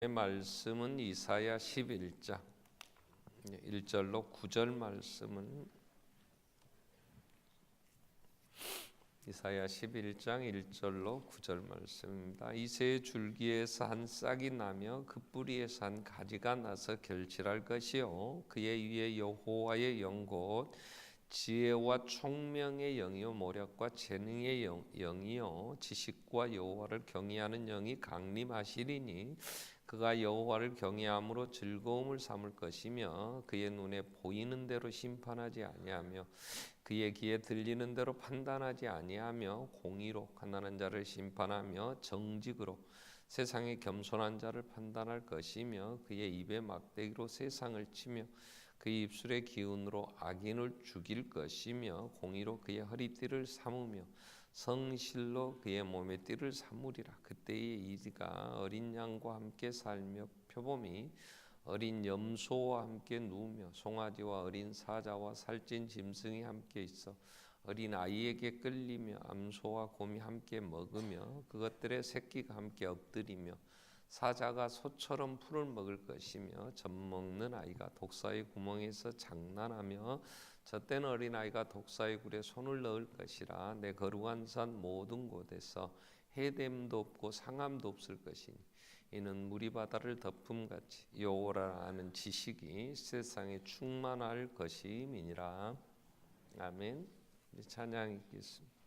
말씀은 이사야 11장 1절로 9절 말씀은 이사야 11장 1절로 9절 말씀입니다. 이새의 줄기에서 한 싹이 나며 그 뿌리에서 한 가지가 나서 결실할 것이요 그의 위에 여호와의 영 곧 지혜와 총명의 영이요 모략과 재능의 영이요 지식과 여호와를 경외하는 영이 강림하시리니 그가 여호와를 경외함으로 즐거움을 삼을 것이며 그의 눈에 보이는 대로 심판하지 아니하며 그의 귀에 들리는 대로 판단하지 아니하며 공의로 가난한 자를 심판하며 정직으로 세상의 겸손한 자를 판단할 것이며 그의 입에 막대기로 세상을 치며 그의 입술의 기운으로 악인을 죽일 것이며 공의로 그의 허리띠를 삼으며 성실로 그의 몸의 띠를 삼으리라. 그때의 이가 어린 양과 함께 살며 표범이 어린 염소와 함께 누우며 송아지와 어린 사자와 살찐 짐승이 함께 있어 어린 아이에게 끌리며 암소와 곰이 함께 먹으며 그것들의 새끼가 함께 엎드리며 사자가 소처럼 풀을 먹을 것이며 젖먹는 아이가 독사의 구멍에서 장난하며 젖된 어린아이가 독사의 굴에 손을 넣을 것이라. 내 거룩한 산 모든 곳에서 해됨도 없고 상함도 없을 것이니 이는 물이 바다를 덮음같이 여호와를 아는 지식이 세상에 충만할 것임이니라. 아멘. 찬양 읽겠습니다.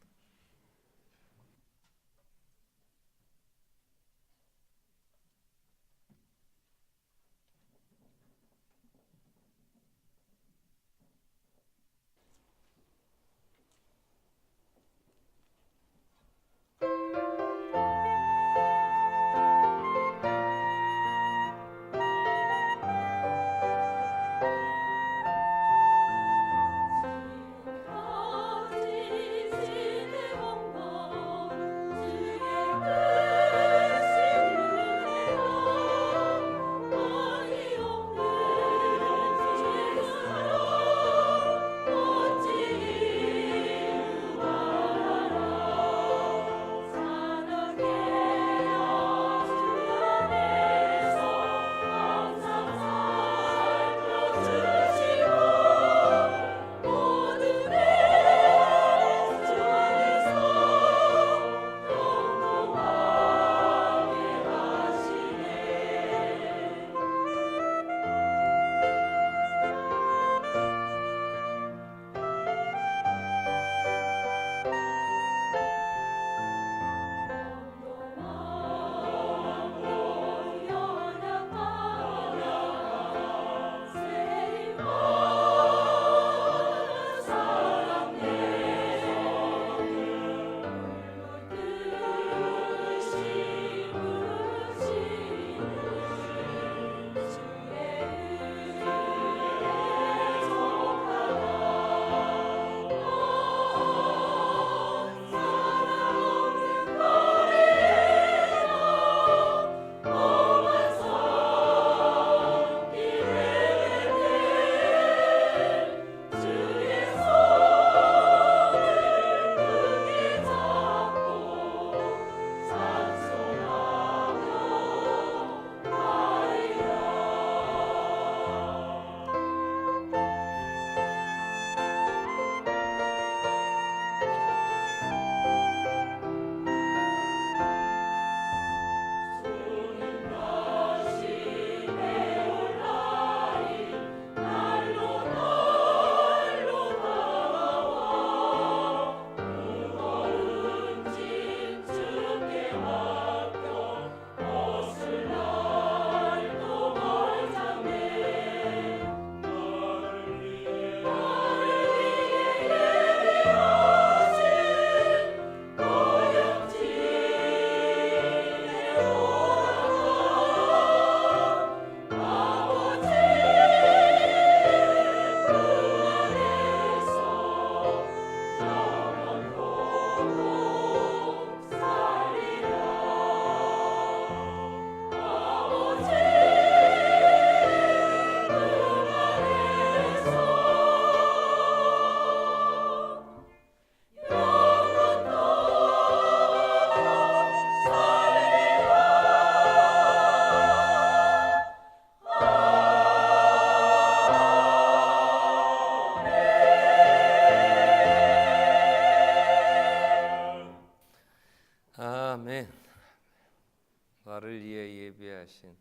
예배하신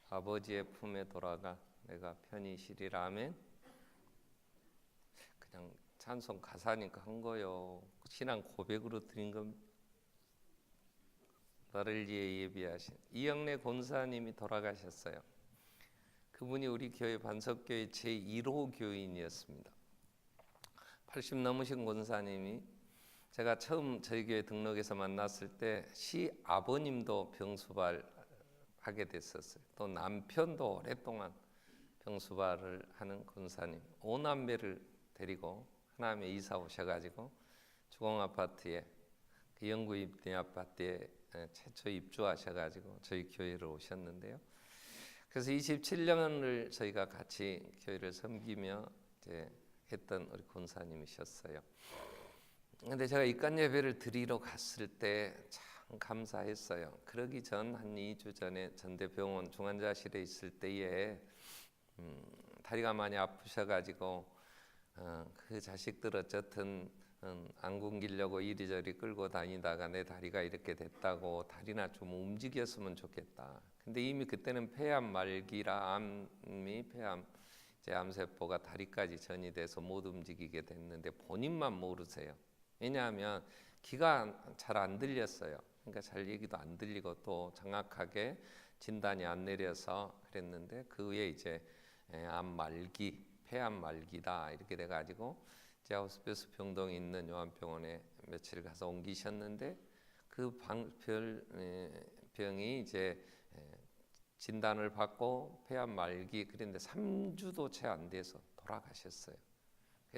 아버지의 품에 돌아가 내가 편히 쉬리라. 아멘. 그냥 찬송 가사니까 한 거요. 신앙 고백으로 드린 겁니다. 나를 위해 예비하신 이영래 권사님이 돌아가셨어요. 그분이 우리 교회 반석교회 제1호 교인이었습니다. 80 넘으신 권사님이 제가 처음 저희 교회 등록해서 만났을 때 시아버님도 병수발 하게 됐었어요. 또 남편도 오랫동안 병수발을 하는 권사님, 5남매를 데리고 하남에 이사 오셔가지고 주공아파트에 그 영구 입대 아파트에 최초 입주하셔가지고 저희 교회를 오셨는데요. 그래서 27년을 저희가 같이 교회를 섬기며 이제 했던 우리 권사님이셨어요. 근데 제가 입관 예배를 드리러 갔을 때 참 감사했어요. 그러기 전 한 2주 전에 전대병원 중환자실에 있을 때에 다리가 많이 아프셔가지고 그 자식들 어쨌든 안 굶기려고 이리저리 끌고 다니다가 내 다리가 이렇게 됐다고 다리나 좀 움직였으면 좋겠다. 근데 이미 그때는 폐암 말기라 암이 폐암 이제 암세포가 다리까지 전이 돼서 못 움직이게 됐는데 본인만 모르세요. 왜냐하면 귀가 잘 안 들렸어요. 그러니까 잘 얘기도 안 들리고 또 정확하게 진단이 안 내려서 그랬는데 그 후에 이제 암 말기, 폐암 말기다 이렇게 돼가지고 제 하우스베이스 병동에 있는 요한병원에 며칠 가서 옮기셨는데 그 병이 이제 진단을 받고 폐암 말기 그런데 3주도 채 안 돼서 돌아가셨어요.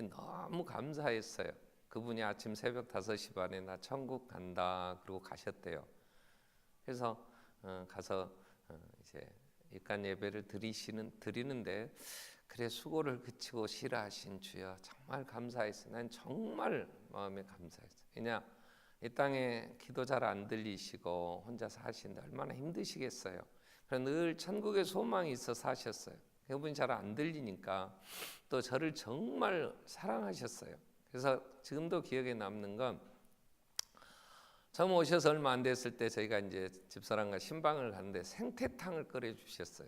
너무 감사했어요. 그분이 아침 새벽 5시 반에 나 천국 간다 그러고 가셨대요. 그래서 가서 이제 입관 예배를 드리는데 그래 수고를 그치고 쉬라하신 주여 정말 감사했어요. 난 정말 마음에 감사했어요. 왜냐 이 땅에 기도 잘 안 들리시고 혼자 사시는데 얼마나 힘드시겠어요. 그래서 늘 천국의 소망이 있어 사셨어요. 그분이 잘 안 들리니까 또 저를 정말 사랑하셨어요. 그래서 지금도 기억에 남는 건 처음 오셔서 얼마 안 됐을 때 저희가 이제 집사람과 신방을 갔는데 생태탕을 끓여 주셨어요.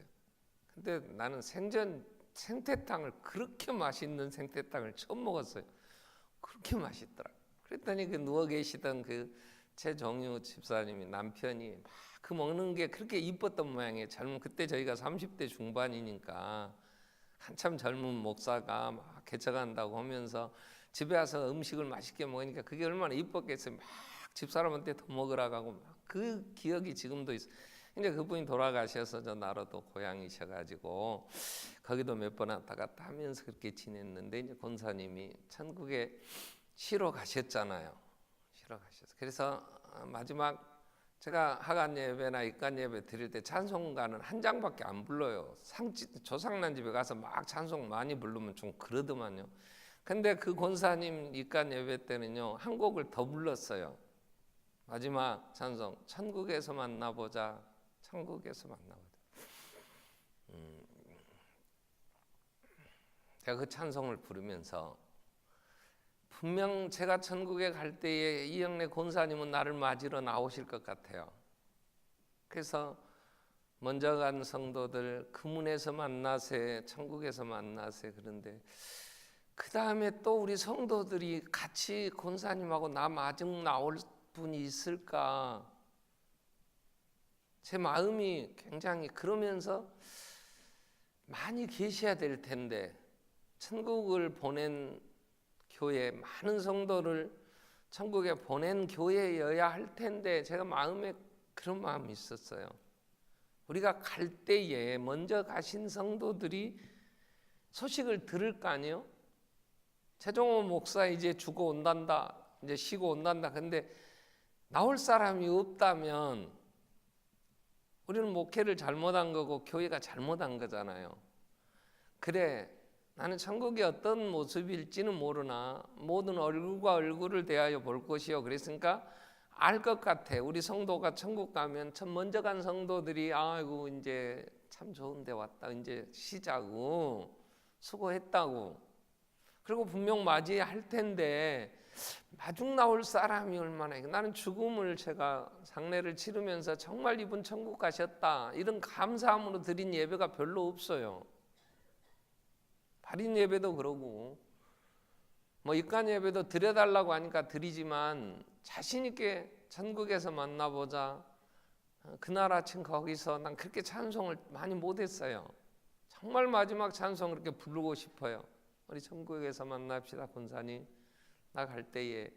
근데 나는 생태탕을 그렇게 맛있는 생태탕을 처음 먹었어요. 그렇게 맛있더라. 그랬더니 그 누워 계시던 그 최정유 집사님이 남편이 막 그 먹는 게 그렇게 이뻤던 모양이에요. 그때 저희가 30대 중반이니까 한참 젊은 목사가 막 개척한다고 하면서 집에 와서 음식을 맛있게 먹으니까 그게 얼마나 이뻤겠어요. 막 집사람한테 더 먹으라고 하고 막 그 기억이 지금도 있어요. 근데 그분이 돌아가셔서 저 나로도 고향이셔가지고 거기도 몇 번 왔다 갔다 하면서 그렇게 지냈는데 이제 권사님이 천국에 쉬러 가셨잖아요. 쉬러 가셨어요. 그래서 마지막 제가 하간 예배나 입관 예배 드릴 때 찬송가는 한 장밖에 안 불러요. 조상난 집에 가서 막 찬송 많이 부르면 좀 그러더만요. 근데 그 권사님 입관 예배 때는요 한 곡을 더 불렀어요. 마지막 찬송 천국에서 만나보자. 천국에서 만나보자. 제가 그 찬송을 부르면서 분명 제가 천국에 갈 때에 이영래 권사님은 나를 맞으러 나오실 것 같아요. 그래서 먼저 간 성도들 그 문에서 만나세, 천국에서 만나세. 그런데 그 다음에 또 우리 성도들이 같이 권사님하고 나 마중 나올 분이 있을까? 제 마음이 굉장히 그러면서 많이 계셔야 될 텐데 천국을 보낸 교회 많은 성도를 천국에 보낸 교회여야 할 텐데 제가 마음에 그런 마음이 있었어요. 우리가 갈 때에 먼저 가신 성도들이 소식을 들을 거 아니에요? 최종호 목사 이제 죽어 온단다, 이제 쉬고 온단다. 근데 나올 사람이 없다면 우리는 목회를 잘못한 거고 교회가 잘못한 거잖아요. 그래, 나는 천국이 어떤 모습일지는 모르나 모든 얼굴과 얼굴을 대하여 볼 것이요. 그랬으니까 알 것 같아. 우리 성도가 천국 가면 먼저 간 성도들이 아이고 이제 참 좋은 데 왔다. 이제 쉬자고 수고했다고. 그리고 분명 맞이할 텐데 마중 나올 사람이 얼마나 있고, 나는 죽음을 제가 상례를 치르면서 정말 이분 천국 가셨다 이런 감사함으로 드린 예배가 별로 없어요. 발인 예배도 그러고 뭐 입간 예배도 드려달라고 하니까 드리지만 자신 있게 천국에서 만나보자, 그날 아침 거기서 난 그렇게 찬송을 많이 못했어요. 정말 마지막 찬송 그렇게 부르고 싶어요. 우리 천국에서 만납시다 권사님, 나 갈 때에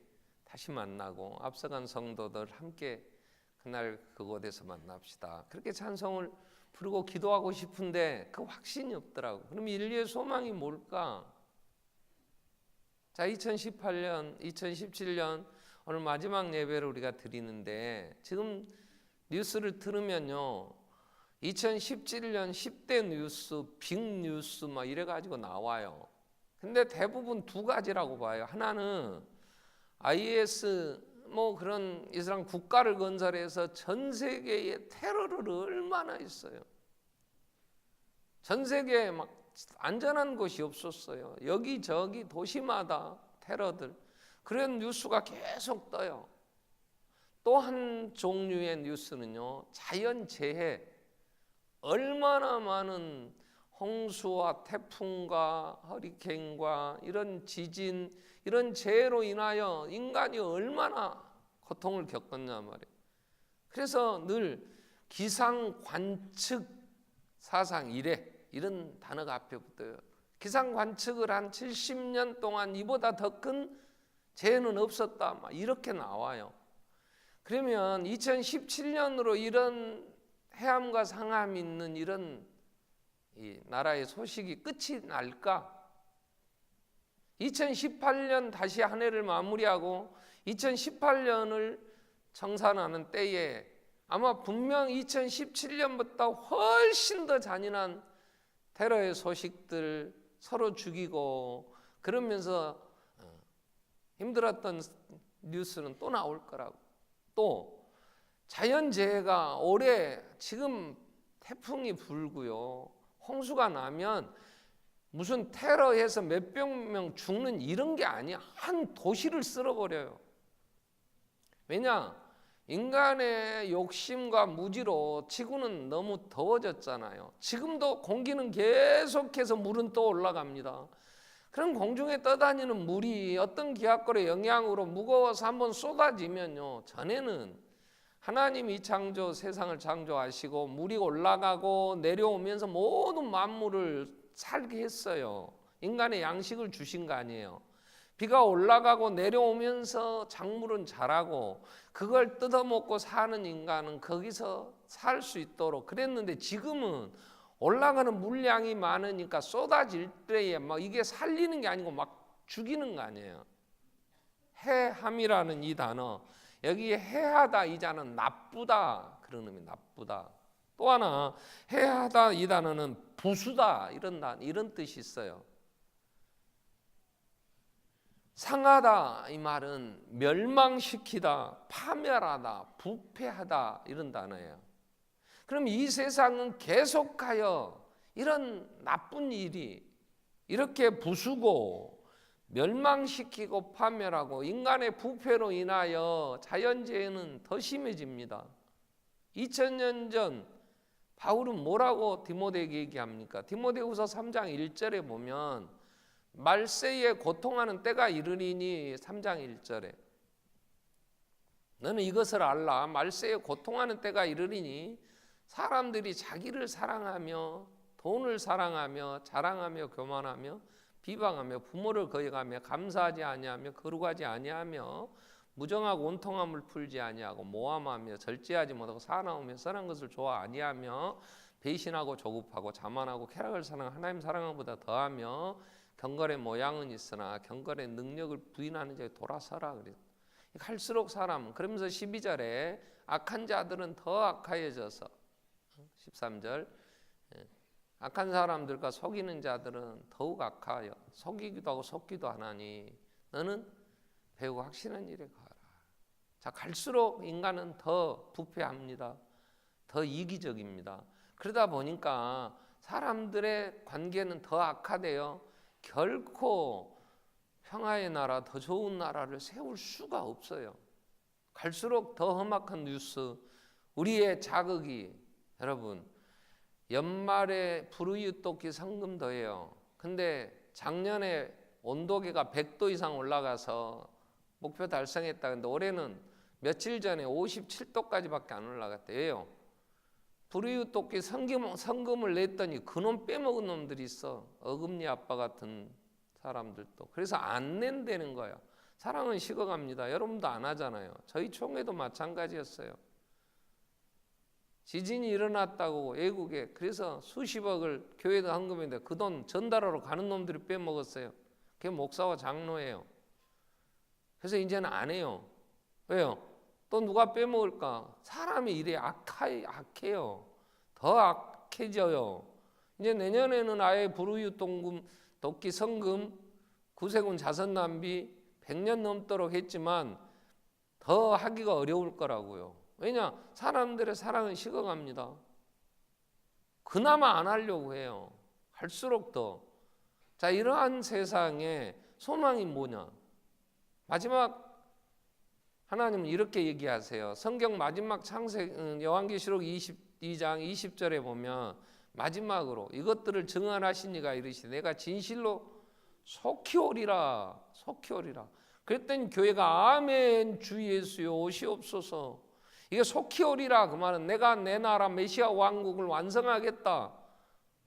다시 만나고 앞서간 성도들 함께 그날 그곳에서 만납시다. 그렇게 찬송을 부르고 기도하고 싶은데 그 확신이 없더라고. 그럼 인류의 소망이 뭘까? 자, 2018년, 2017년 오늘 마지막 예배를 우리가 드리는데 지금 뉴스를 들으면요, 2017년 10대 뉴스, 빅뉴스 막 이래가지고 나와요. 근데 대부분 두 가지라고 봐요. 하나는 IS 뭐 그런 이슬람 국가를 건설해서 전 세계에 테러를 얼마나 했어요. 전 세계에 막 안전한 곳이 없었어요. 여기저기 도시마다 테러들, 그런 뉴스가 계속 떠요. 또 한 종류의 뉴스는요, 자연재해, 얼마나 많은 홍수와 태풍과 허리케인과 이런 지진, 이런 재해로 인하여 인간이 얼마나 고통을 겪었냐 말이에요. 그래서 늘 기상관측 사상 이래, 이런 단어가 앞에 붙어요. 기상관측을 한 70년 동안 이보다 더 큰 재해는 없었다, 막 이렇게 나와요. 그러면 2017년으로 이런 해암과 상암이 있는 이런 이 나라의 소식이 끝이 날까? 2018년 다시 한 해를 마무리하고 2018년을 청산하는 때에 아마 분명 2017년보다 훨씬 더 잔인한 테러의 소식들, 서로 죽이고 그러면서 힘들었던 뉴스는 또 나올 거라고. 또 자연재해가 올해 지금 태풍이 불고요, 홍수가 나면 무슨 테러해서 몇백 명 죽는 이런 게 아니야. 한 도시를 쓸어버려요. 왜냐? 인간의 욕심과 무지로 지구는 너무 더워졌잖아요. 지금도 공기는 계속해서 물은 또 올라갑니다. 그럼 공중에 떠다니는 물이 어떤 기하권의 영향으로 무거워서 한번 쏟아지면요, 전에는 하나님이 창조 세상을 창조하시고 물이 올라가고 내려오면서 모든 만물을 살게 했어요. 인간의 양식을 주신 거 아니에요. 비가 올라가고 내려오면서 작물은 자라고 그걸 뜯어먹고 사는 인간은 거기서 살 수 있도록 그랬는데, 지금은 올라가는 물량이 많으니까 쏟아질 때에 막 이게 살리는 게 아니고 막 죽이는 거 아니에요. 해함이라는 이 단어, 여기 해하다 이 단어는 나쁘다 그런 의미, 나쁘다. 또 하나 해하다 이 단어는 부수다 이런 뜻이 있어요. 상하다 이 말은 멸망시키다, 파멸하다, 부패하다 이런 단어예요. 그럼 이 세상은 계속하여 이런 나쁜 일이 이렇게 부수고 멸망시키고 파멸하고 인간의 부패로 인하여 자연재해는 더 심해집니다. 2000년 전 바울은 뭐라고 디모데에게 얘기합니까? 디모데후서 3장 1절에 보면 말세에 고통하는 때가 이르리니, 3장 1절에 너는 이것을 알라. 말세에 고통하는 때가 이르리니 사람들이 자기를 사랑하며 돈을 사랑하며 자랑하며 교만하며 비방하며 부모를 거역하며 감사하지 아니하며 거룩하지 아니하며 무정하고 온통함을 풀지 아니하고 모함하며 절제하지 못하고 사나우며 선한 것을 좋아 아니하며 배신하고 조급하고 자만하고 쾌락을 사랑하고 하나님 사랑함보다 더하며 경건의 모양은 있으나 경건의 능력을 부인하는 자에 돌아서라 그래요. 갈수록 사람, 그러면서 12절에 악한 자들은 더 악하여져서, 13절 악한 사람들과 속이는 자들은 더욱 악하여 속이기도 하고 속기도 하나니 너는 배우고 확신한 일에 가라. 자, 갈수록 인간은 더 부패합니다. 더 이기적입니다. 그러다 보니까 사람들의 관계는 더 악화되어 결코 평화의 나라, 더 좋은 나라를 세울 수가 없어요. 갈수록 더 험악한 뉴스, 우리의 자극이, 여러분 연말에 불우이웃돕기 성금더해요. 근데 작년에 온도계가 100도 이상 올라가서 목표 달성했다. 근데 올해는 며칠 전에 57도까지밖에 안 올라갔대요. 왜요? 불우이웃돕기 성금을 냈더니 그놈 빼먹은 놈들이 있어. 어금니 아빠 같은 사람들도. 그래서 안 낸다는 거야. 사랑은 식어갑니다. 여러분도 안 하잖아요. 저희 총회도 마찬가지였어요. 지진이 일어났다고 외국에, 그래서 수십억을 교회도 헌금했는데 그 돈 전달하러 가는 놈들이 빼먹었어요. 그게 목사와 장로예요. 그래서 이제는 안 해요. 왜요? 또 누가 빼먹을까? 사람이 이래 악해요. 더 악해져요. 이제 내년에는 아예 불우이웃돕기 성금, 구세군 자선 낭비 100년 넘도록 했지만 더 하기가 어려울 거라고요. 왜냐? 사람들의 사랑은 식어갑니다. 그나마 안 하려고 해요. 할수록 더. 자, 이러한 세상에 소망이 뭐냐? 마지막 하나님은 이렇게 얘기하세요. 성경 마지막 요한계시록 22장 20절에 보면 마지막으로 이것들을 증언하신 이가 이르시되 내가 진실로 속히 오리라. 속히 오리라. 그랬더니 교회가 아멘 주 예수여 오시옵소서. 이게 속히 오리라 그 말은 내가 내 나라 메시아 왕국을 완성하겠다.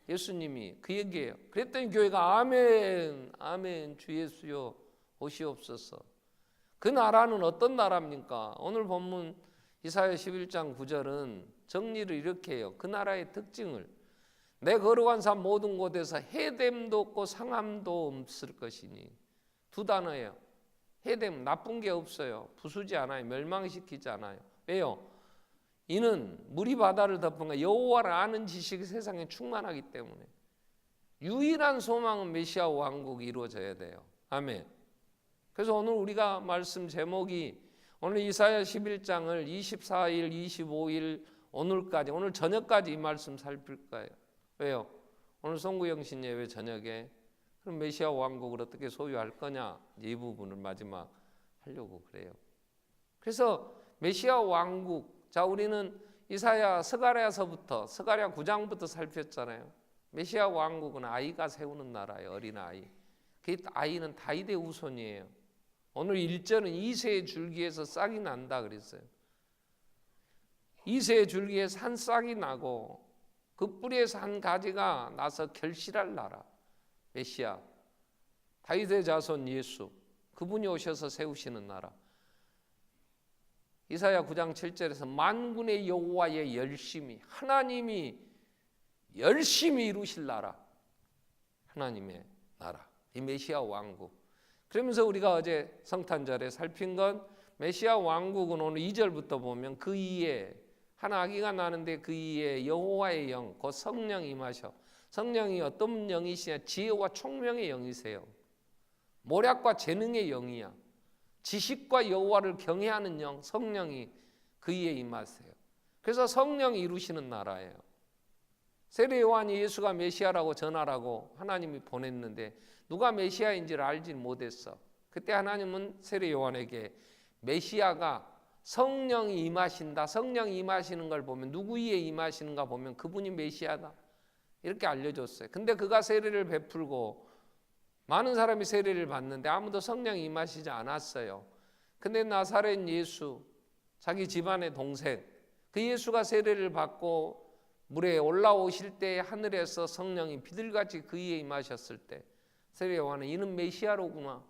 예수님이 그 얘기예요. 그랬더니 교회가 아멘 아멘 주 예수여 오시옵소서. 그 나라는 어떤 나라입니까? 오늘 본문 이사야 11장 9절은 정리를 이렇게 해요. 그 나라의 특징을 내 거룩한 삶 모든 곳에서 해됨도 없고 상함도 없을 것이니. 두 단어예요. 해됨, 나쁜 게 없어요. 부수지 않아요. 멸망시키지 않아요. 왜요? 이는 물이 바다를 덮은 거 여호와를 아는 지식이 세상에 충만하기 때문에. 유일한 소망은 메시아 왕국이 이루어져야 돼요. 아멘. 그래서 오늘 우리가 말씀 제목이 오늘 이사야 11장을 24일, 25일 오늘까지, 오늘 저녁까지 이 말씀 살필 거예요. 왜요? 오늘 송구영신 예배 저녁에 그럼 메시아 왕국을 어떻게 소유할 거냐, 이 부분을 마지막 하려고 그래요. 그래서 메시아 왕국, 자 우리는 이사야 스가랴서부터 스가랴 9장부터 살폈잖아요. 메시아 왕국은 아이가 세우는 나라예요. 어린아이. 그 아이는 다윗의 후손이에요. 오늘 1절은 이새의 줄기에서 싹이 난다 그랬어요. 이새의 줄기에서 한 싹이 나고 그 뿌리에서 한 가지가 나서 결실할 나라. 메시아, 다윗의 자손 예수, 그분이 오셔서 세우시는 나라. 이사야 9장 7절에서 만군의 여호와의 열심히, 하나님이 열심히 이루실 나라, 하나님의 나라, 이 메시아 왕국. 그러면서 우리가 어제 성탄절에 살핀 건 메시아 왕국은 오늘 2절부터 보면 그 이에 한 아기가 나는데 그 이에 여호와의 영, 곧 성령이 임하셔. 성령이 어떤 영이시냐? 지혜와 총명의 영이세요. 모략과 재능의 영이야. 지식과 여호와를 경외하는 영, 성령이 그 이에 임하세요. 그래서 성령이 이루시는 나라예요. 세례 요한이 예수가 메시아라고 전하라고 하나님이 보냈는데 누가 메시아인지를 알지 못했어. 그때 하나님은 세례 요한에게 메시아가 성령이 임하신다. 성령이 임하시는 걸 보면 누구 위에 임하시는가 보면 그분이 메시아다. 이렇게 알려줬어요. 근데 그가 세례를 베풀고 많은 사람이 세례를 받는데 아무도 성령이 임하시지 않았어요. 근데 나사렛 예수, 자기 집안의 동생, 그 예수가 세례를 받고 물에 올라오실 때 하늘에서 성령이 비둘같이 그 위에 임하셨을 때 세례 요한은 이는 메시아로구나.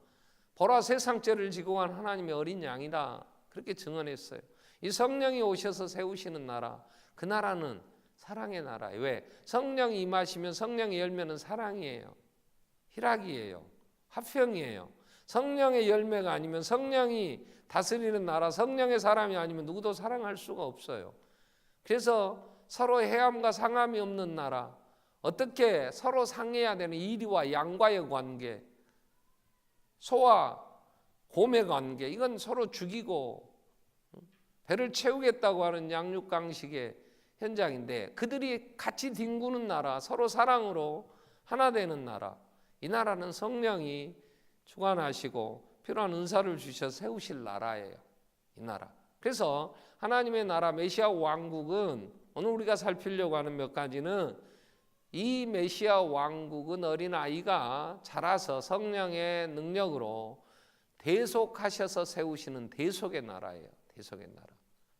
보라 세상 죄를 지고 간 하나님의 어린 양이다. 그렇게 증언했어요. 이 성령이 오셔서 세우시는 나라, 그 나라는 사랑의 나라예요. 왜? 성령이 임하시면 성령의 열매는 사랑이에요. 희락이에요. 화평이에요. 성령의 열매가 아니면 성령이 다스리는 나라, 성령의 사람이 아니면 누구도 사랑할 수가 없어요. 그래서 서로 해함과 상함이 없는 나라, 어떻게 서로 상해야 되는 이리와 양과의 관계, 소와 곰의 관계, 이건 서로 죽이고 배를 채우겠다고 하는 양육강식의 현장인데 그들이 같이 뒹구는 나라, 서로 사랑으로 하나 되는 나라, 이 나라는 성령이 주관하시고 필요한 은사를 주셔서 세우실 나라예요. 이 나라. 그래서 하나님의 나라 메시아 왕국은 오늘 우리가 살피려고 하는 몇 가지는 이 메시아 왕국은 어린아이가 자라서 성령의 능력으로 대속하셔서 세우시는 대속의 나라예요. 대속의 나라.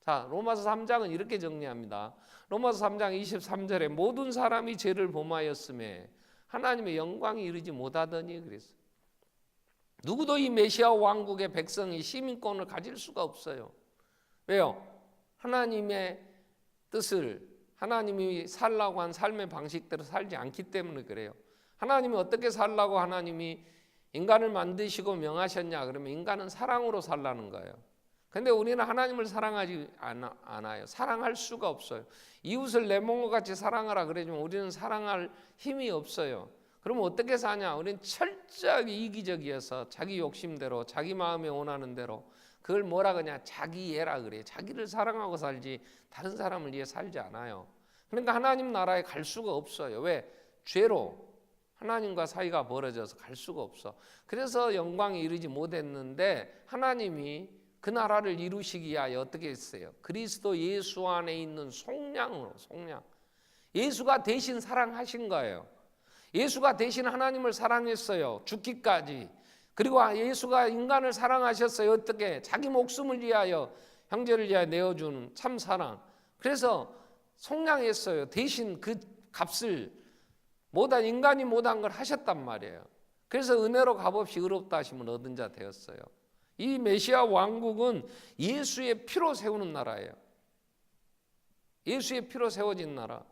자, 로마서 3장은 이렇게 정리합니다. 로마서 3장 23절에 모든 사람이 죄를 범하였음에 하나님의 영광이 이르지 못하더니 그랬어요. 누구도 이 메시아 왕국의 백성이 시민권을 가질 수가 없어요. 왜요? 하나님의 뜻을 하나님이 살라고 한 삶의 방식대로 살지 않기 때문에 그래요. 하나님이 어떻게 살라고 하나님이 인간을 만드시고 명하셨냐? 그러면 인간은 사랑으로 살라는 거예요. 근데 우리는 하나님을 사랑하지 않아요. 사랑할 수가 없어요. 이웃을 내 몸과 같이 사랑하라 그러지만 우리는 사랑할 힘이 없어요. 그러면 어떻게 사냐? 우리는 철저하게 이기적이어서 자기 욕심대로 자기 마음에 원하는 대로 그걸 뭐라 그러냐? 자기애라 그래요. 자기를 사랑하고 살지 다른 사람을 위해 살지 않아요. 그러니까 하나님 나라에 갈 수가 없어요. 왜? 죄로 하나님과 사이가 벌어져서 갈 수가 없어. 그래서 영광에 이르지 못했는데 하나님이 그 나라를 이루시기 위하여 어떻게 했어요? 그리스도 예수 안에 있는 속량으로, 속량. 예수가 대신 사랑하신 거예요. 예수가 대신 하나님을 사랑했어요. 죽기까지. 그리고 예수가 인간을 사랑하셨어요. 어떻게? 자기 목숨을 위하여, 형제를 위하여 내어주는 참 사랑. 그래서 속량했어요. 대신 그 값을 인간이 못한 걸 하셨단 말이에요. 그래서 은혜로 값없이 의롭다 하심을 얻은 자 되었어요. 이 메시아 왕국은 예수의 피로 세우는 나라예요. 예수의 피로 세워진 나라.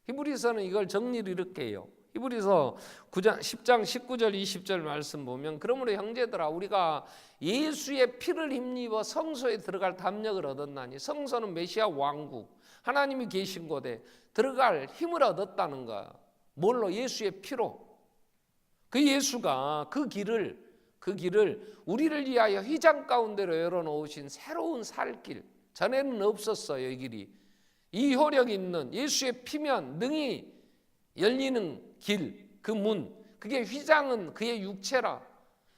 히브리서는 이걸 정리를 이렇게 해요. 히브리서 10장 19절 20절 말씀 보면 그러므로 형제들아 우리가 예수의 피를 힘입어 성소에 들어갈 담력을 얻었나니 성소는 메시아 왕국 하나님이 계신 곳에 들어갈 힘을 얻었다는 거야. 뭘로? 예수의 피로. 그 예수가 그 길을 우리를 위하여 휘장 가운데로 열어놓으신 새로운 살 길. 전에는 없었어요. 이 길이. 이 효력 있는 예수의 피면 능히 열리는 길, 그 문. 그게 휘장은 그의 육체라.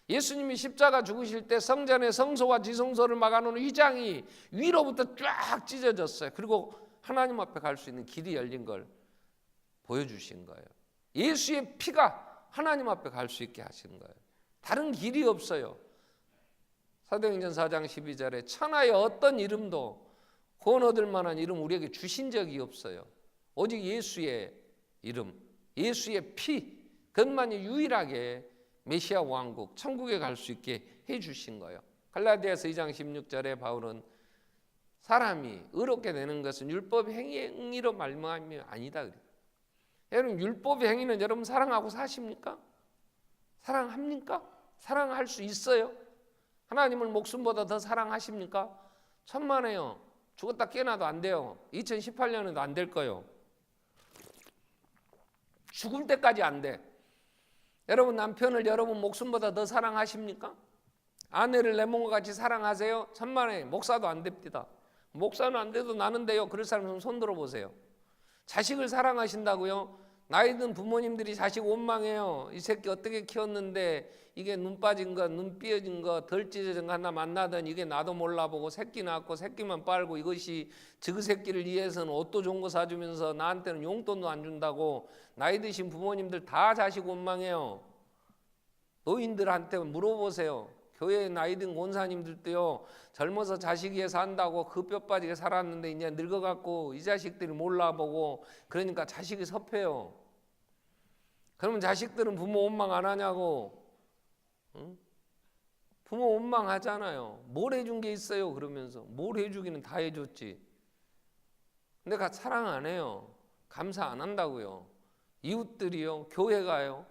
예수님이 십자가 죽으실 때 성전의 성소와 지성소를 막아놓은 휘장이 위로부터 쫙 찢어졌어요. 그리고 하나님 앞에 갈 수 있는 길이 열린 걸 보여주신 거예요. 예수의 피가 하나님 앞에 갈 수 있게 하신 거예요. 다른 길이 없어요. 사도행전 4장 12절에 천하의 어떤 이름도 구원 얻을 만한 이름 우리에게 주신 적이 없어요. 오직 예수의 이름, 예수의 피, 그것만이 유일하게 메시아 왕국, 천국에 갈 수 있게 해주신 거예요. 갈라디아서 2장 16절에 바울은 사람이 의롭게 되는 것은 율법의 행위로 말미암이 아니다 그래요. 여러분 율법의 행위는 여러분 사랑하고 사십니까? 사랑합니까? 사랑할 수 있어요? 하나님을 목숨보다 더 사랑하십니까? 천만에요. 죽었다 깨어나도 안 돼요. 2018년에도 안 될 거예요. 죽을 때까지 안 돼. 여러분 남편을 여러분 목숨보다 더 사랑하십니까? 아내를 내 몸과 같이 사랑하세요? 천만에 목사도 안 됩니다. 목사는 안 돼도 나는 돼요. 그럴 사람 손 들어보세요. 자식을 사랑하신다고요? 나이 든 부모님들이 자식 원망해요. 이 새끼 어떻게 키웠는데 이게 눈 빠진 거, 눈 삐어진 거, 덜 찢어진 거 하나 만나더니 이게 나도 몰라보고 새끼 낳고 새끼만 빨고 이것이 저 새끼를 위해서는 옷도 좋은 거 사주면서 나한테는 용돈도 안 준다고 나이 드신 부모님들 다 자식 원망해요. 노인들한테 물어보세요. 교회 나이 든 권사님들도요. 젊어서 자식 위해서 한다고 그 뼈 빠지게 살았는데 이제 늙어갖고 이 자식들이 몰라보고 그러니까 자식이 섭해요. 그러면 자식들은 부모 원망 안 하냐고. 응? 부모 원망하잖아요. 뭘 해준 게 있어요 그러면서. 뭘 해주기는 다 해줬지. 근데 사랑 안 해요. 감사 안 한다고요. 이웃들이요. 교회가요.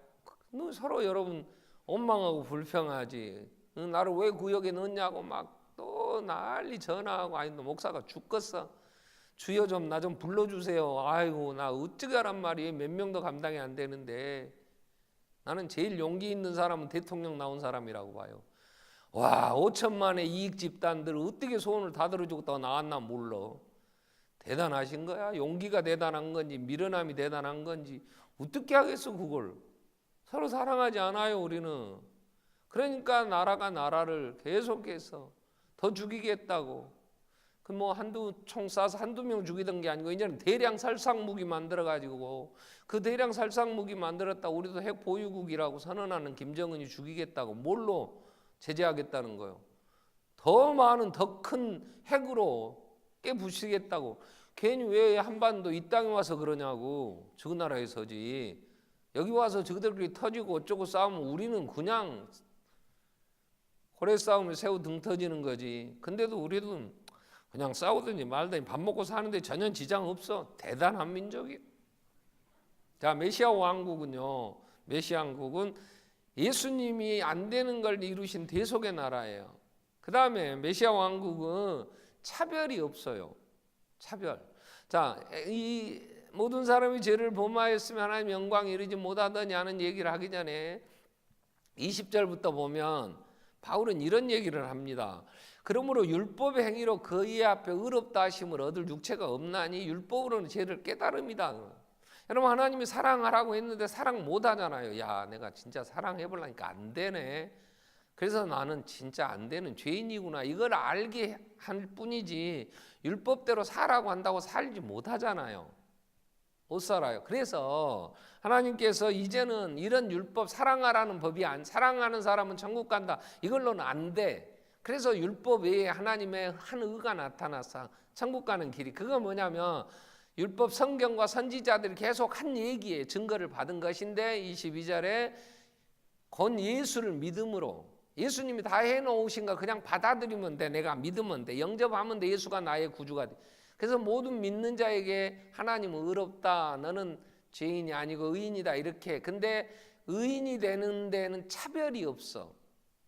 서로 여러분 원망하고 불평하지. 나를 왜 구역에 넣냐고 막 또 난리 전화하고 아니 너 목사가 죽겠어. 주여 좀 나 좀 불러주세요. 아이고 나 어찌 하란 말이에요. 몇 명도 감당이 안 되는데. 나는 제일 용기 있는 사람은 대통령 나온 사람이라고 봐요. 와 5천만의 이익 집단들 어떻게 소원을 다 들어주고 나왔나 몰라. 대단하신 거야. 용기가 대단한 건지 미련함이 대단한 건지 어떻게 하겠어 그걸. 서로 사랑하지 않아요 우리는. 그러니까 나라가 나라를 계속해서 더 죽이겠다고 그 뭐 한두 총 쏴서 한두 명 죽이던 게 아니고 이제는 대량 살상 무기 만들어 가지고 그 대량 살상 무기 만들었다 우리도 핵 보유국이라고 선언하는 김정은이 죽이겠다고 뭘로 제재하겠다는 거예요. 더 많은 더 큰 핵으로 깨부시겠다고. 괜히 왜 한반도 이 땅에 와서 그러냐고. 저 나라에서지. 여기 와서 저들끼리 터지고 어쩌고 싸우면 우리는 그냥 고래 싸움에 새우 등 터지는 거지. 근데도 우리도 그냥 싸우든지 말든지 밥 먹고 사는데 전혀 지장 없어. 대단한 민족이에요. 자, 메시아 왕국은요. 메시아 왕국은 예수님이 안 되는 걸 이루신 대속의 나라예요. 그 다음에 메시아 왕국은 차별이 없어요. 차별. 자, 이 모든 사람이 죄를 범하였으면 하나님 영광에 이르지 못하더니 하는 얘기를 하기 전에 20절부터 보면 바울은 이런 얘기를 합니다. 그러므로 율법의 행위로 그의 앞에 의롭다 하심을 얻을 육체가 없나니 율법으로는 죄를 깨달음이다. 여러분 하나님이 사랑하라고 했는데 사랑 못하잖아요. 야 내가 진짜 사랑해보려니까 안 되네. 그래서 나는 진짜 안 되는 죄인이구나. 이걸 알게 할 뿐이지 율법대로 살라고 한다고 살지 못하잖아요. 못 살아요. 그래서 하나님께서 이제는 이런 율법 사랑하라는 법이 사랑하는 사람은 천국 간다. 이걸로는 안 돼. 그래서 율법 외에 하나님의 한 의가 나타나서 천국 가는 길이 그거 뭐냐면 율법 성경과 선지자들이 계속 한 얘기에 증거를 받은 것인데 22절에 곧 예수를 믿음으로 예수님이 다 해놓으신 거 그냥 받아들이면 돼. 내가 믿으면 돼. 영접하면 돼. 예수가 나의 구주가 돼. 그래서 모든 믿는 자에게 하나님은 의롭다. 너는 죄인이 아니고 의인이다. 이렇게. 근데 의인이 되는 데는 차별이 없어.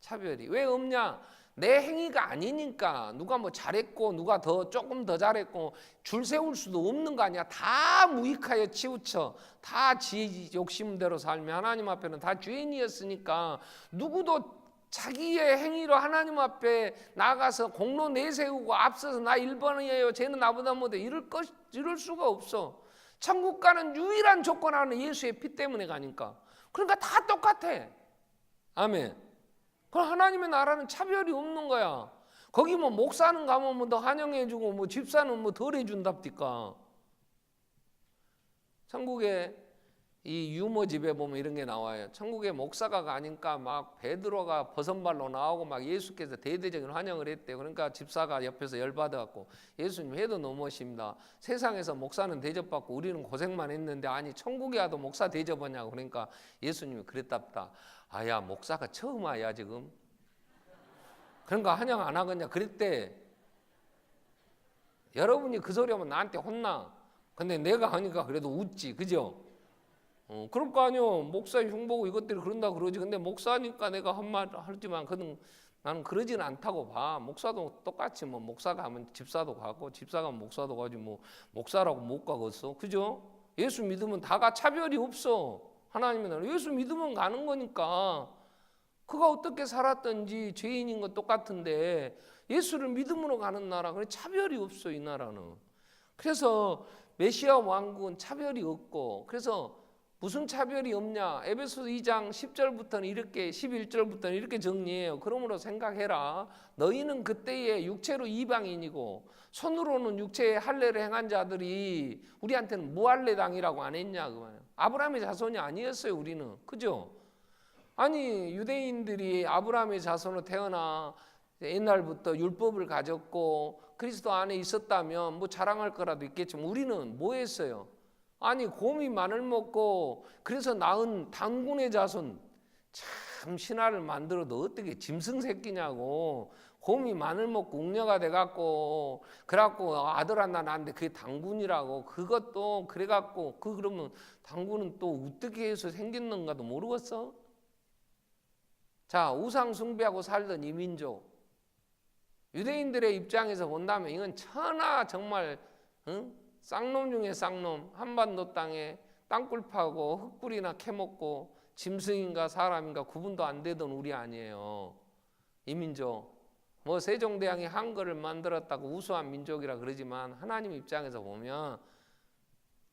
차별이. 왜 없냐? 내 행위가 아니니까 누가 뭐 잘했고 누가 더 조금 더 잘했고 줄 세울 수도 없는 거 아니야. 다 무익하여 치우쳐 다 지 욕심대로 살면 하나님 앞에는 다 죄인이었으니까 누구도 자기의 행위로 하나님 앞에 나가서 공로 내세우고 앞서서 나 1번이에요 쟤는 나보다 못해 이럴 수가 없어. 천국 가는 유일한 조건 하나는 예수의 피 때문에 가니까. 그러니까 다 똑같아. 아멘. 그럼 하나님의 나라는 차별이 없는 거야. 거기 뭐 목사는 가면 뭐 더 환영해주고 뭐 집사는 뭐 덜 해준답니까. 천국에 이 유머 집에 보면 이런 게 나와요. 천국에 목사가 가니까 막 베드로가 버선발로 나오고 막 예수께서 대대적인 환영을 했대요. 그러니까 집사가 옆에서 열받아갖고 예수님 해도 너무하십니다. 세상에서 목사는 대접받고 우리는 고생만 했는데 아니 천국에 와도 목사 대접하냐고. 그러니까 예수님이 그랬답다. 아야 목사가 처음 와야 지금. 그러니까 환영 안 하겠냐 그랬대. 여러분이 그 소리 하면 나한테 혼나. 근데 내가 하니까 그래도 웃지. 그죠? 그럴 거 아니요. 목사 흉보고 이것들이 그런다 그러지. 근데 목사니까 내가 한 말 하지만 나는 그러지는 않다고 봐. 목사도 똑같이 뭐 목사가 하면 집사도 가고 집사가 하면 목사도 가지 뭐 목사라고 못 가겠어. 그죠? 예수 믿으면 다가 차별이 없어. 하나님의 나라. 예수 믿으면 가는 거니까. 그가 어떻게 살았든지 죄인인 건 똑같은데 예수를 믿음으로 가는 나라. 그래 차별이 없어 이 나라는. 그래서 메시아 왕국은 차별이 없고 그래서 무슨 차별이 없냐? 에베소서 2장 10절부터는 이렇게 11절부터는 이렇게 정리해요. 그러므로 생각해라. 너희는 그때에 육체로 이방인이고 손으로는 육체의 할례를 행한 자들이 우리한테는 무할례당이라고 안 했냐 그 말이에요. 아브라함의 자손이 아니었어요 우리는. 그죠? 아니 유대인들이 아브라함의 자손으로 태어나 옛날부터 율법을 가졌고 그리스도 안에 있었다면 뭐 자랑할 거라도 있겠지만 우리는 뭐 했어요? 아니 곰이 마늘 먹고 그래서 낳은 단군의 자손. 참 신하를 만들어도 어떻게 짐승 새끼냐고. 곰이 마늘 먹고 웅녀가 돼갖고 그래갖고 아들 하나 낳았는데 그게 단군이라고. 그것도 그래갖고 그러면 단군은 또 어떻게 해서 생겼는가도 모르겠어. 자 우상 숭배하고 살던 이 민족 유대인들의 입장에서 본다면 이건 천하 정말 쌍놈 중에 쌍놈. 한반도 땅에 땅굴 파고 흙불이나 캐먹고 짐승인가 사람인가 구분도 안 되던 우리 아니에요. 이 민족 뭐 세종대왕이 한글을 만들었다고 우수한 민족이라 그러지만 하나님 입장에서 보면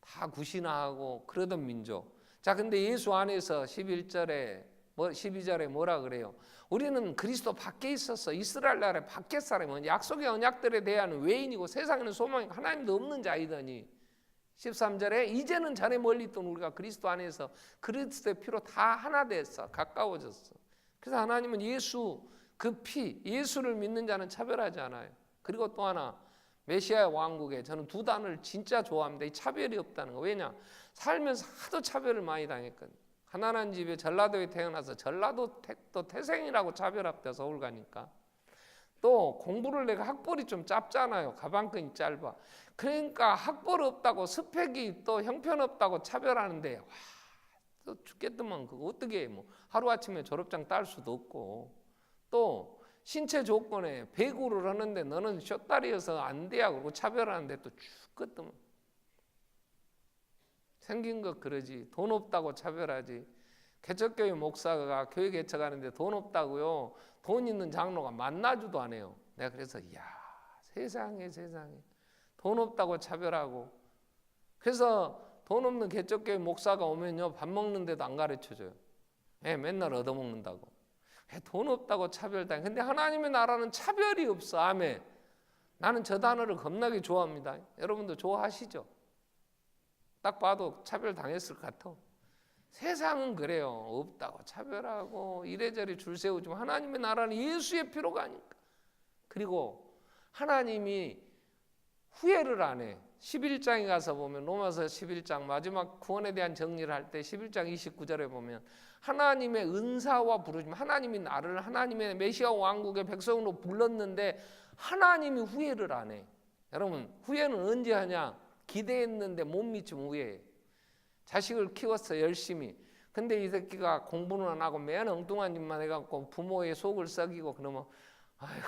다 굿이나 하고 그러던 민족. 자 근데 예수 안에서 11절에 12절에 뭐라 그래요? 우리는 그리스도 밖에 있었어. 이스라엘 나라의 밖에 사람은 약속의 언약들에 대한 외인이고 세상에는 소망이 하나님도 없는 자이더니 13절에 이제는 전에 멀리 있던 우리가 그리스도 안에서 그리스도의 피로 다 하나 됐어. 가까워졌어. 그래서 하나님은 예수 그 피, 예수를 믿는 자는 차별하지 않아요. 그리고 또 하나 메시아의 왕국에 저는 두 단어를 진짜 좋아합니다. 이 차별이 없다는 거. 왜냐? 살면서 하도 차별을 많이 당했거든요. 가난한 집에 전라도에 태어나서 전라도 또 태생이라고 차별합니다. 서울 가니까. 또 공부를 내가 학벌이 좀 짧잖아요. 가방끈이 짧아. 그러니까 학벌 없다고 스펙이 또 형편없다고 차별하는데 와, 또 죽겠더만 그거 어떻게 해. 뭐 하루아침에 졸업장 딸 수도 없고 또 신체 조건에 배구를 하는데 너는 숏다리여서 안 돼야 그러고 차별하는데 또 죽겠더만. 생긴 것 그러지. 돈 없다고 차별하지. 개척교회 목사가 교회 개척하는데 돈 없다고요. 돈 있는 장로가 만나주도 안 해요. 내가 그래서 이야 세상에 돈 없다고 차별하고. 그래서 돈 없는 개척교회 목사가 오면요 밥 먹는데도 안 가르쳐줘요. 맨날 얻어먹는다고. 돈 없다고 차별당해. 근데 하나님의 나라는 차별이 없어. 아멘. 나는 저 단어를 겁나게 좋아합니다. 여러분도 좋아하시죠? 딱 봐도 차별당했을 것 같아. 세상은 그래요. 없다고 차별하고 이래저래 줄 세우지만 하나님의 나라는 예수의 피로 가니까. 그리고 하나님이 후회를 안 해. 11장에 가서 보면 로마서 11장 마지막 구원에 대한 정리를 할 때 11장 29절에 보면 하나님의 은사와 부르심, 하나님이 나를 하나님의 메시아 왕국의 백성으로 불렀는데 하나님이 후회를 안 해. 여러분 후회는 언제 하냐? 기대했는데 못 미치면 후회해. 자식을 키웠어 열심히. 근데 이 새끼가 공부는 안 하고 맨 엉뚱한 짓만 해갖고 부모의 속을 썩이고 그러면 아이고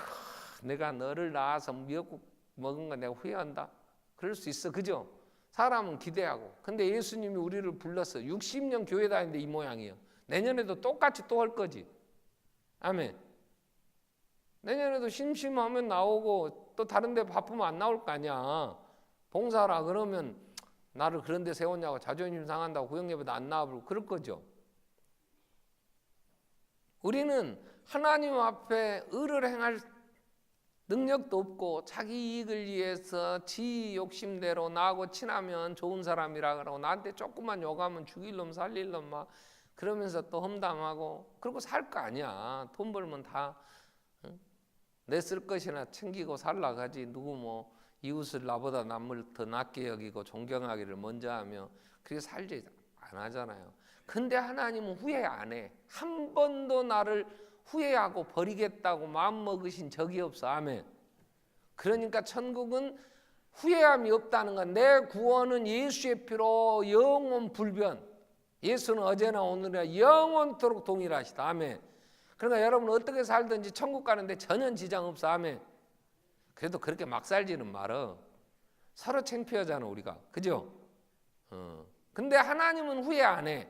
내가 너를 낳아서 미역국 먹은 거 내가 후회한다. 그럴 수 있어. 그죠? 사람은 기대하고. 근데 예수님이 우리를 불렀어. 60년 교회 다니는데 이 모양이에요. 내년에도 똑같이 또 할 거지. 아멘. 내년에도 심심하면 나오고 또 다른 데 바쁘면 안 나올 거 아니야. 봉사라 그러면 나를 그런 데 세웠냐고 자존심 상한다고 구역예배도 안 나와버리고 그럴 거죠. 우리는 하나님 앞에 의를 행할 능력도 없고 자기 이익을 위해서 지 욕심대로 나하고 친하면 좋은 사람이라 그러고 나한테 조금만 욕하면 죽일 놈 살릴 놈 막 그러면서 또 험담하고 그러고 살 거 아니야. 돈 벌면 다 내 쓸 것이나 챙기고 살라 가지. 누구 뭐 이웃을 나보다 남을 더 낫게 여기고 존경하기를 먼저 하며 그렇게 살지 안 하잖아요. 근데 하나님은 후회 안 해. 한 번도 나를 후회하고 버리겠다고 마음먹으신 적이 없어. 아멘. 그러니까 천국은 후회함이 없다는 건 내 구원은 예수의 피로 영원 불변. 예수는 어제나 오늘이나 영원토록 동일하시다. 아멘. 그러니까 여러분 어떻게 살든지 천국 가는데 전혀 지장 없어. 아멘. 그래도 그렇게 막 살지는 말어. 서로 창피하잖아 우리가. 그죠? 근데 하나님은 후회 안 해.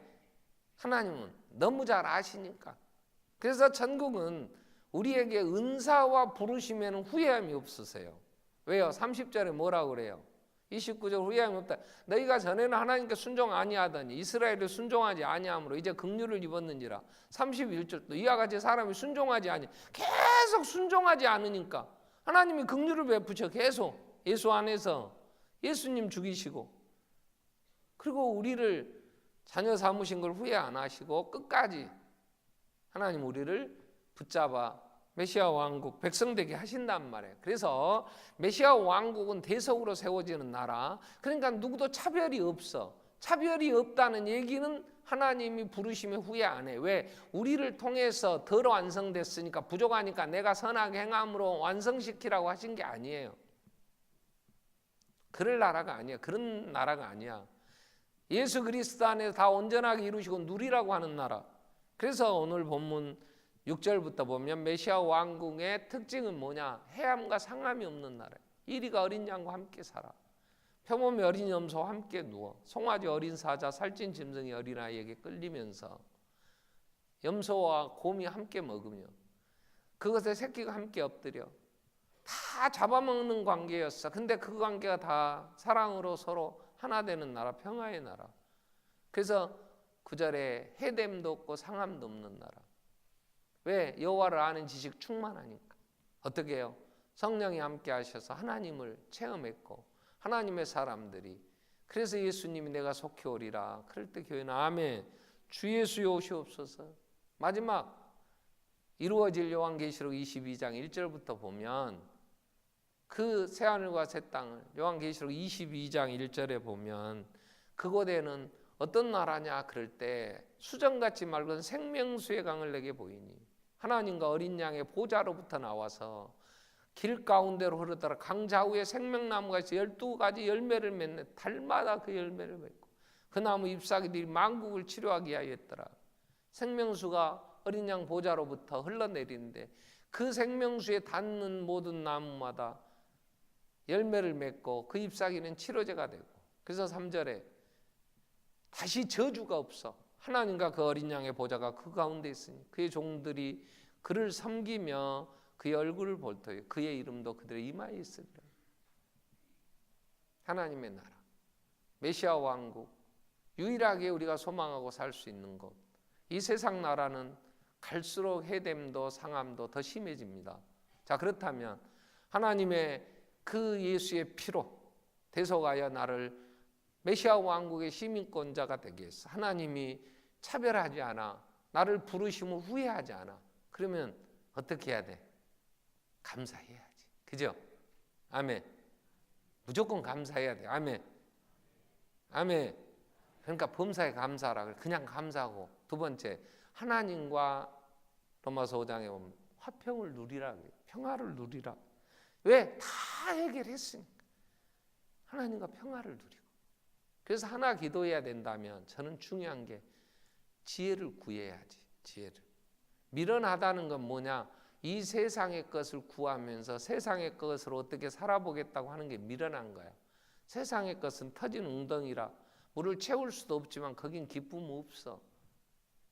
하나님은 너무 잘 아시니까. 그래서 천국은 우리에게 은사와 부르심에는 후회함이 없으세요. 왜요? 30절에 뭐라고 그래요? 29절 후회함이 없다. 너희가 전에는 하나님께 순종 아니하더니 이스라엘을 순종하지 아니함으로 이제 긍휼을 입었는지라. 31절도 이와 같이 사람이 순종하지 아니 계속 순종하지 않으니까 하나님이 긍휼을 베푸셔. 계속 예수 안에서 예수님 죽이시고 그리고 우리를 자녀 삼으신 걸 후회 안 하시고 끝까지 하나님 우리를 붙잡아 메시아 왕국 백성 되게 하신단 말이에요. 그래서 메시아 왕국은 대속으로 세워지는 나라. 그러니까 누구도 차별이 없어. 차별이 없다는 얘기는 하나님이 부르심에 후회 안 해. 왜? 우리를 통해서 덜 완성됐으니까 부족하니까 내가 선하게 행함으로 완성시키라고 하신 게 아니에요. 그럴 나라가 아니야. 그런 나라가 아니야. 예수 그리스도 안에 다 온전하게 이루시고 누리라고 하는 나라. 그래서 오늘 본문 6절부터 보면 메시아 왕국의 특징은 뭐냐? 해함과 상함이 없는 나라예요. 이리가 어린 양과 함께 살아. 표범이 어린 염소와 함께 누워. 송아지 어린 사자, 살찐 짐승이 어린아이에게 끌리면서 염소와 곰이 함께 먹으며 그것의 새끼가 함께 엎드려. 다 잡아먹는 관계였어. 근데 그 관계가 다 사랑으로 서로 하나 되는 나라, 평화의 나라. 그래서 9절에 해됨도 없고 상함도 없는 나라. 왜? 여호와를 아는 지식 충만하니까. 어떻게 해요? 성령이 함께 하셔서 하나님을 체험했고 하나님의 사람들이, 그래서 예수님이 내가 속히 오리라 그럴 때 교회는 아멘 주 예수여 오시옵소서. 마지막 이루어질 요한계시록 22장 1절부터 보면 그 새하늘과 새 땅을, 요한계시록 22장 1절에 보면 그곳에는 어떤 나라냐 그럴 때 수정같이 맑은 생명수의 강을 내게 보이니 하나님과 어린 양의 보좌로부터 나와서 길 가운데로 흐르더라. 강 좌우에 생명나무가 있어 12가지 열매를 맺네. 달마다 그 열매를 맺고 그 나무 잎사귀들이 만국을 치료하기 위하여 했더라. 생명수가 어린 양 보좌로부터 흘러내리는데 그 생명수에 닿는 모든 나무마다 열매를 맺고 그 잎사귀는 치료제가 되고, 그래서 3절에 다시 저주가 없어. 하나님과 그 어린 양의 보좌가 그 가운데 있으니 그의 종들이 그를 섬기며 그의 얼굴을 볼 터에 그의 이름도 그들의 이마에 있으리라. 하나님의 나라, 메시아 왕국, 유일하게 우리가 소망하고 살 수 있는 것. 이 세상 나라는 갈수록 해됨도 상함도 더 심해집니다. 자, 그렇다면 하나님의 그 예수의 피로 대속하여 나를 메시아 왕국의 시민권자가 되게 했어. 하나님이 차별하지 않아. 나를 부르심을 후회하지 않아. 그러면 어떻게 해야 돼? 감사해야지. 그죠? 아멘. 무조건 감사해야 돼. 아멘. 아멘. 그러니까 범사에 감사하라 그래. 그냥 감사하고. 두 번째, 하나님과 로마서 5장에 보면 화평을 누리라 그래. 평화를 누리라. 왜? 다 해결했으니까. 하나님과 평화를 누리고. 그래서 하나 기도해야 된다면 저는 중요한 게 지혜를 구해야지. 지혜를. 미련하다는 건 뭐냐? 이 세상의 것을 구하면서 세상의 것으로 어떻게 살아보겠다고 하는 게 미련한 거야. 세상의 것은 터진 웅덩이라 물을 채울 수도 없지만 거긴 기쁨 없어.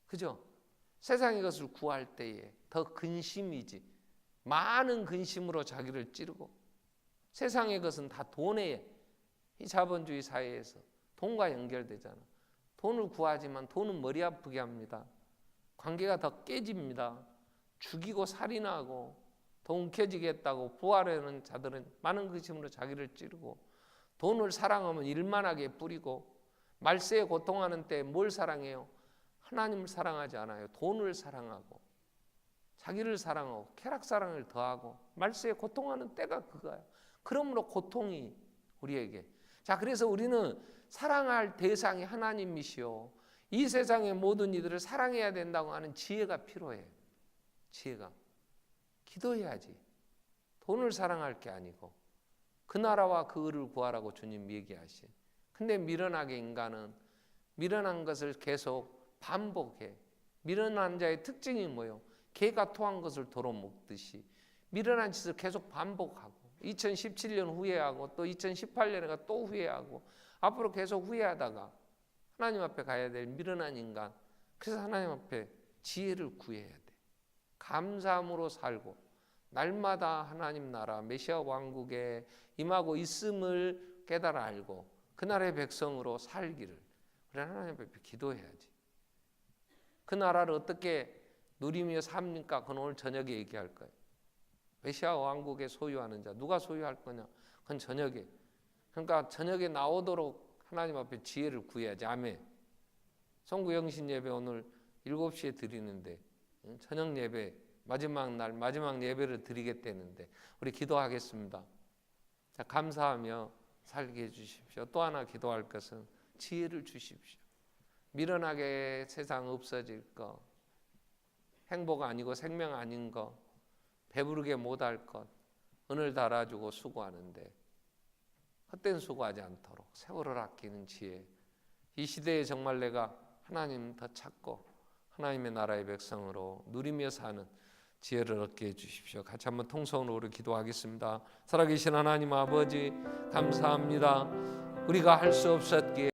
그죠? 세상의 것을 구할 때에 더 근심이지. 많은 근심으로 자기를 찌르고, 세상의 것은 다 돈에, 이 자본주의 사회에서 돈과 연결되잖아. 돈을 구하지만 돈은 머리 아프게 합니다. 관계가 더 깨집니다. 죽이고 살인하고 더 움켜쥐겠다고 부하려는 자들은 많은 근심으로 자기를 찌르고, 돈을 사랑하면 일만하게 뿌리고, 말세에 고통하는 때 뭘 사랑해요? 하나님을 사랑하지 않아요. 돈을 사랑하고 자기를 사랑하고 쾌락사랑을 더하고 말세에 고통하는 때가 그거야. 그러므로 고통이 우리에게. 자, 그래서 우리는 사랑할 대상이 하나님이시오. 이 세상의 모든 이들을 사랑해야 된다고 하는 지혜가 필요해. 지혜가. 기도해야지. 돈을 사랑할 게 아니고 그 나라와 그 의를 구하라고 주님 얘기하시. 근데 미련하게 인간은 미련한 것을 계속 반복해. 미련한 자의 특징이 뭐예요? 개가 토한 것을 도로 먹듯이 미련한 짓을 계속 반복하고 2017년 후회하고 또 2018년에 또 후회하고 앞으로 계속 후회하다가 하나님 앞에 가야 될 미련한 인간. 그래서 하나님 앞에 지혜를 구해야 돼. 감사함으로 살고 날마다 하나님 나라 메시아 왕국에 임하고 있음을 깨달아 알고 그 나라의 백성으로 살기를 우리 하나님 앞에 기도해야지. 그 나라를 어떻게 누리며 삽니까? 그건 오늘 저녁에 얘기할 거예요. 메시아 왕국에 소유하는 자 누가 소유할 거냐? 그건 저녁에. 그러니까 저녁에 나오도록 하나님 앞에 지혜를 구해야지. 아멘. 성구 영신 예배 오늘 7시에 드리는데 저녁 예배 마지막 날 마지막 예배를 드리겠다는데 우리 기도하겠습니다. 자, 감사하며 살게 해주십시오. 또 하나 기도할 것은 지혜를 주십시오. 미련하게 세상 없어질 것, 행복 아니고 생명 아닌 것, 배부르게 못할 것, 은을 달아주고 수고하는데 헛된 수고하지 않도록 세월을 아끼는 지혜. 이 시대에 정말 내가 하나님 더 찾고 하나님의 나라의 백성으로 누리며 사는 지혜를 얻게 해주십시오. 같이 한번 통성으로 기도하겠습니다. 살아계신 하나님 아버지 감사합니다. 우리가 할 수 없었기에